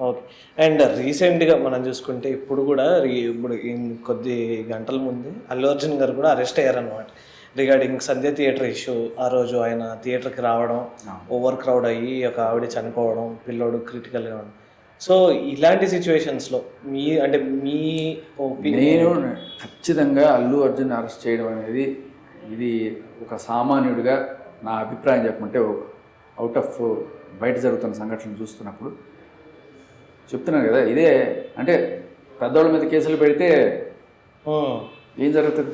Okay. And రీసెంట్గా మనం చూసుకుంటే ఇప్పుడు కూడా ఇప్పుడు కొద్ది గంటల ముందు అల్లు అర్జున్ గారు కూడా అరెస్ట్ అయ్యారనమాట రిగార్డింగ్ సంధ్య థియేటర్ ఇష్యూ. ఆ రోజు ఆయన థియేటర్కి రావడం, ఓవర్ క్రౌడ్ అయ్యి ఒక ఆవిడ చనిపోవడం, పిల్లోడు క్రిటికల్గా ఉండడం. సో ఇలాంటి సిచ్యువేషన్స్లో మీ నేను ఖచ్చితంగా అల్లు అర్జున్ అరెస్ట్ చేయడం అనేది ఇది ఒక సామాన్యుడిగా నా అభిప్రాయం చెప్పమంటే అవుట్ ఆఫ్ బయట జరుగుతున్న సంఘటనలు చూస్తున్నప్పుడు చెప్తున్నాను కదా, ఇదే అంటే పెద్దవాళ్ళ మీద కేసులు పెడితే ఏం జరుగుతుంది,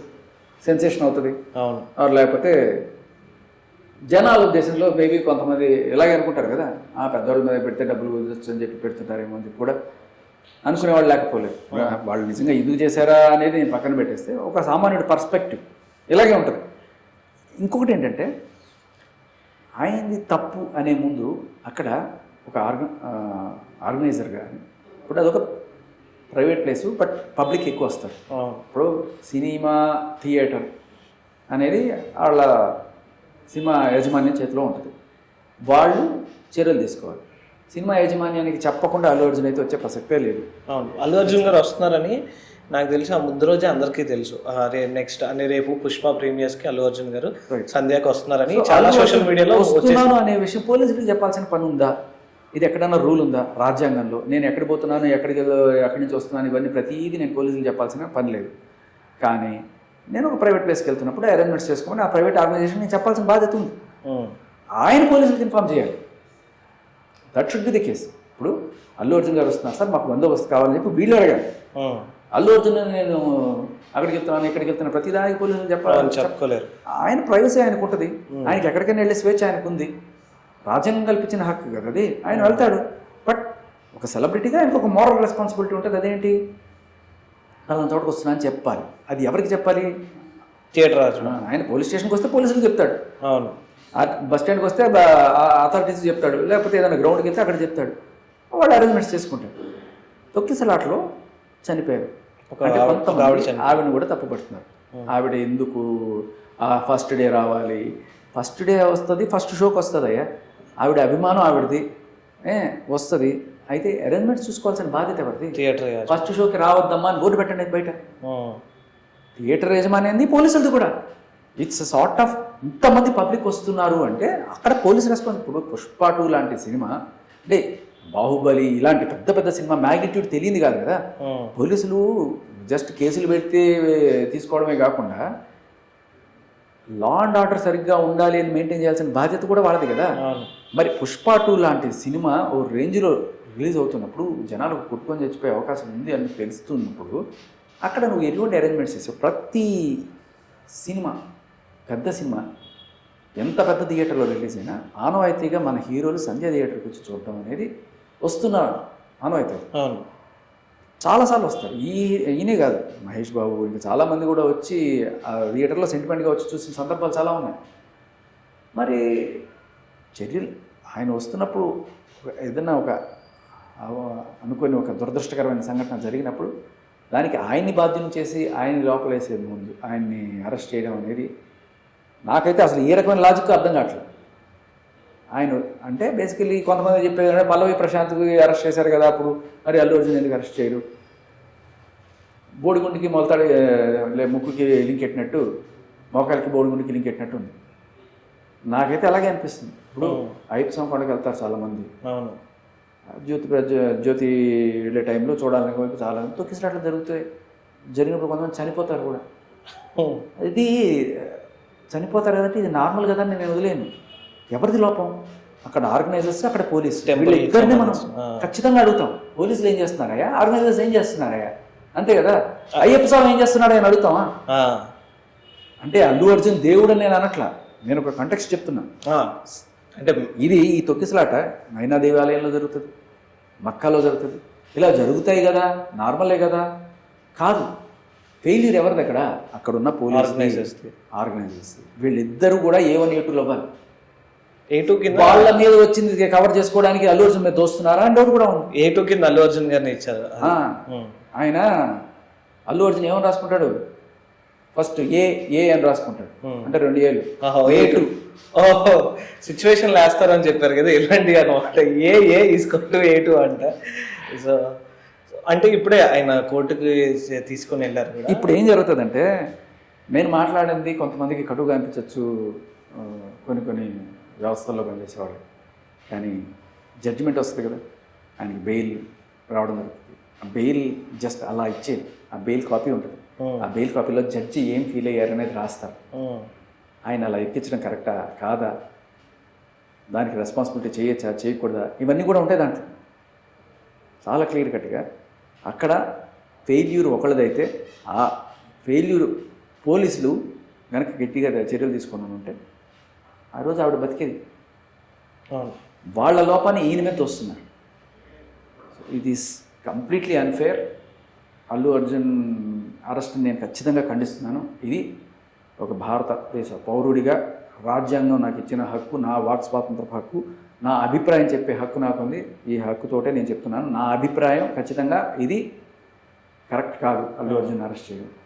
సెన్సేషన్ అవుతుంది. అవును, లేకపోతే జనాల ఉద్దేశంలో మేబీ కొంతమంది ఇలాగే అనుకుంటారు కదా, ఆ పెద్దవాళ్ళ మీద పెడితే డబ్బులు వదిలేచ్చు అని చెప్పి పెడుతుంటారేమో అని చెప్పి కూడా అనుకునేవాళ్ళు లేకపోలేదు. వాళ్ళు నిజంగా ఎందుకు చేశారా అనేది నేను పక్కన పెట్టేస్తే ఒక సామాన్యుడి పర్స్పెక్టివ్ ఇలాగే ఉంటుంది. ఇంకొకటి ఏంటంటే ఆయనది తప్పు అనే ముందు అక్కడ ఒక ఆర్గనైజర్గా, ఇప్పుడు అదొక ప్రైవేట్ ప్లేసు బట్ పబ్లిక్ ఎక్కువ వస్తారు. ఇప్పుడు సినిమా థియేటర్ అనేది వాళ్ళ సినిమా యాజమాన్యం చేతిలో ఉంటుంది, వాళ్ళు చర్యలు తీసుకోవాలి. సినిమా యాజమాన్యానికి చెప్పకుండా అల్లు అర్జున్ అయితే వచ్చే ప్రసక్తే లేదు. అవును, అల్లు అర్జున్ గారు వస్తున్నారని నాకు తెలిసి ఆ ముందు రోజే అందరికీ తెలుసు. నెక్స్ట్ రేపు పుష్ప ప్రీమియర్స్కి అల్లు అర్జున్ గారు సంధ్యాకి వస్తున్నారని చాలా సోషల్ మీడియాలో వస్తున్నాను అనే విషయం పోలీసులకు చెప్పాల్సిన పని ఉందా? ఇది ఎక్కడన్నా రూల్ ఉందా రాజ్యాంగంలో? నేను ఎక్కడ పోతున్నాను, ఎక్కడి నుంచి వస్తున్నాను, ఇవన్నీ ప్రతిదీ నేను పోలీసులకు చెప్పాల్సిన పని లేదు. కానీ నేను ఒక ప్రైవేట్ ప్లేస్కి వెళ్తున్నప్పుడు అరేంజ్మెంట్స్ చేసుకోమని ఆ ప్రైవేట్ ఆర్గనైజేషన్ నేను చెప్పాల్సిన బాధ్యత ఉంది. ఆయన పోలీసులకు ఇన్ఫార్మ్ చేయాలి. That should be the case. ఇప్పుడు అల్లు అర్జున్ గారు వస్తున్నారు సార్, మాకు బందోబస్తు కావాలని చెప్పి వీళ్ళు అడగాలి. అల్లు అర్జున్ నేను అక్కడికి వెళ్తున్నాను, ఇక్కడికి వెళ్తున్నాను, ప్రతిదానికి పోలీసులు చెప్పుకోలేరు. ఆయన ప్రైవసీ ఆయనకు ఉంటుంది, ఆయనకి ఎక్కడికైనా వెళ్ళే స్వేచ్ఛ ఆయనకు ఉంది, రాజ్యాంగం కల్పించిన హక్కు కదా అది. ఆయన వెళ్తాడు. బట్ ఒక సెలబ్రిటీగా ఆయనకు ఒక మోరల్ రెస్పాన్సిబిలిటీ ఉంటుంది. అదేంటి, అలా చోటుకు వస్తున్నా అని చెప్పాలి. అది ఎవరికి చెప్పాలి? థియేటర్ ఆయన పోలీస్ స్టేషన్కి వస్తే పోలీసులకు చెప్తాడు, అవును. బస్ స్టాండ్కి వస్తే అథారిటీస్ చెప్తాడు, లేకపోతే ఏదైనా గ్రౌండ్కి వెళ్తే అక్కడ చెప్తాడు, వాడు అరేంజ్మెంట్స్ చేసుకుంటాడు. తొక్కిసలాట్లో చనిపోయారు. ఆవిడని కూడా తప్పుపడుతున్నారు. ఆవిడ ఎందుకు ఫస్ట్ డే రావాలి, ఫస్ట్ డే వస్తుంది, ఫస్ట్ షోకి వస్తుంది అయ్యా, ఆవిడ అభిమానం ఆవిడది వస్తుంది. అయితే అరేంజ్మెంట్స్ చూసుకోవాల్సిన బాధ్యత ఎవరిది? థియేటర్ ఫస్ట్ షోకి రావద్దమ్మా అని బోర్డు పెట్టండి బయట. థియేటర్ యజమాని పోలీసులది కూడా. ఇట్స్ సార్ట్ ఆఫ్ ఇంతమంది పబ్లిక్ వస్తున్నారు అంటే అక్కడ పోలీస్ రెస్పాన్స్. ఇప్పుడు పుష్ప 2 లాంటి సినిమా అంటే బాహుబలి ఇలాంటి పెద్ద పెద్ద సినిమా మ్యాగ్నిట్యూడ్ తెలియదు కాదు కదా. పోలీసులు జస్ట్ కేసులు పెడితే తీసుకోవడమే కాకుండా లా అండ్ ఆర్డర్ సరిగ్గా ఉండాలి అని మెయింటైన్ చేయాల్సిన బాధ్యత కూడా వాళ్ళది కదా. మరి పుష్ప 2 లాంటి సినిమా ఓ రేంజ్లో రిలీజ్ అవుతున్నప్పుడు జనాలకు కొట్టుకొని చచ్చిపోయే అవకాశం ఉంది అని తెలుస్తున్నప్పుడు అక్కడ నువ్వు ఎటువంటి అరేంజ్మెంట్స్ చేసావు? ప్రతి సినిమా పెద్ద సినిమా ఎంత పెద్ద థియేటర్లో రిలీజ్ అయినా ఆనవాయితీగా మన హీరోలు సంధ్య థియేటర్కి వచ్చి చూడటం అనేది వస్తున్నారు. ఆనవాయితీ చాలాసార్లు వస్తారు. ఈయనే కాదు, మహేష్ బాబు ఇంకా చాలామంది కూడా వచ్చి ఆ థియేటర్లో సెంటిమెంట్గా వచ్చి చూసిన సందర్భాలు చాలా ఉన్నాయి. మరి చర్యలు ఆయన వస్తున్నప్పుడు ఏదన్నా ఒక అనుకోని ఒక దురదృష్టకరమైన సంఘటన జరిగినప్పుడు దానికి ఆయన్ని బాధ్యం చేసి ఆయన్ని లోపలేసేది ముందు ఆయన్ని అరెస్ట్ చేయడం అనేది నాకైతే అసలు ఏ రకమైన లాజిక్ అర్థం కావట్లేదు. ఆయన అంటే బేసికలీ కొంతమంది చెప్పేది పల్లవి ప్రశాంత్కి అరెస్ట్ చేశారు కదా, అప్పుడు మరి అల్లు అర్జున్ ఎందుకు అరెస్ట్ చేయరు? బోడిగుండికి మొలతాడు ముక్కుకి లింక్ పెట్టినట్టు, మోకాలకి బోడిగుండికి లింక్ పెట్టినట్టు ఉంది. నాకైతే అలాగే అనిపిస్తుంది. ఇప్పుడు అయ్యప్ప పండుగ వెళ్తారు చాలామంది, జ్యోతి వెళ్ళే టైంలో చూడాలని చాలా తొక్కిసలాట్లు జరుగుతాయి. జరిగినప్పుడు కొంతమంది చనిపోతారు కూడా. ఇది చనిపోతారు కదంటే ఇది నార్మల్ కదా నేను వదిలేను. ఎవరిది లోపం? అక్కడ ఆర్గనైజర్స్, అక్కడ పోలీస్, వీళ్ళు ఇద్దరిని మనం ఖచ్చితంగా అడుగుతాం. పోలీసులు ఏం చేస్తున్నారయ్యా, ఆర్గనైజర్స్ ఏం చేస్తున్నారయ్యా, అంతే కదా. అయ్యప్ప స్వామి ఏం చేస్తున్నాడు అని అడుగుతామా? అంటే అల్లు అర్జున్ దేవుడు అని నేను అనట్లా, నేను ఒక కంటెక్స్ట్ చెప్తున్నా. అంటే ఇది ఈ తొక్కిసలాట మైనా దేవాలయంలో జరుగుతుంది, మక్కాలో జరుగుతుంది, ఇలా జరుగుతాయి కదా, నార్మలే కదా. కాదు, ఫెయిల్యూర్ ఎవరిది అక్కడ? అక్కడ ఉన్న పోలీస్ ఆర్గనైజర్స్. వీళ్ళిద్దరూ కూడా A1 A2 అవ్వాలి. A2 కింద వాళ్ళ మీద వచ్చింది కవర్ చేసుకోవడానికి అల్లు అర్జున్ మీద దోస్తున్నారా అని డౌట్ కూడా ఉంది. A2 కింద అల్లు అర్జున్ గారిని ఇచ్చారు. ఆయన అల్లు అర్జున్ ఏమని రాసుకుంటాడు? ఫస్ట్ ఏ అని రాసుకుంటాడు, అంటే 2 ఏళ్ళు. A2 సిచ్యువేషన్ వేస్తారని చెప్పారు కదా, ఇలాంటి అనమాట. A is equal to A2 అంట. సో అంటే ఇప్పుడే ఆయన కోర్టుకి తీసుకొని వెళ్ళారు కూడా. ఇప్పుడు ఏం జరుగుతుందంటే నేను మాట్లాడింది కొంతమందికి కటుగా అనిపించవచ్చు కొన్ని వ్యవస్థల్లో పనిచేసేవాళ్ళు, కానీ జడ్జిమెంట్ వస్తుంది కదా, ఆయనకి బెయిల్ రావడం జరుగుతుంది. ఆ బెయిల్ జస్ట్ అలా ఇచ్చేది, ఆ బెయిల్ కాపీ ఉంటుంది, ఆ బెయిల్ కాపీలో జడ్జి ఏం ఫీల్ అయ్యారు అనేది రాస్తారు. ఆయన అలా ఎక్కించడం కరెక్టా కాదా, దానికి రెస్పాన్సిబిలిటీ చేయొచ్చా చేయకూడదా, ఇవన్నీ కూడా ఉంటాయి దాంట్లో చాలా క్లియర్ కట్గా. అక్కడ ఫెయిల్యూర్ ఒకళ్ళదైతే ఆ ఫెయిల్యూర్ పోలీసులు కనుక గట్టిగా చర్యలు తీసుకుని ఉంటే ఆ రోజు ఆవిడ బతికేది. వాళ్ళ లోపాన్ని ఈయన మీద వస్తున్నారు. ఇది is completely unfair. Allu Arjun అరెస్ట్ని నేను ఖచ్చితంగా ఖండిస్తున్నాను. ఇది ఒక భారతదేశ పౌరుడిగా రాజ్యాంగం నాకు ఇచ్చిన హక్కు, నా వాక్ స్వాతంత్ర హక్కు, నా అభిప్రాయం చెప్పే హక్కు నాకుంది. ఈ హక్కుతోటే నేను చెప్తున్నాను. నా అభిప్రాయం ఖచ్చితంగా ఇది కరెక్ట్ కాదు అల్లు అర్జున్ అరెస్ట్ చేయడం.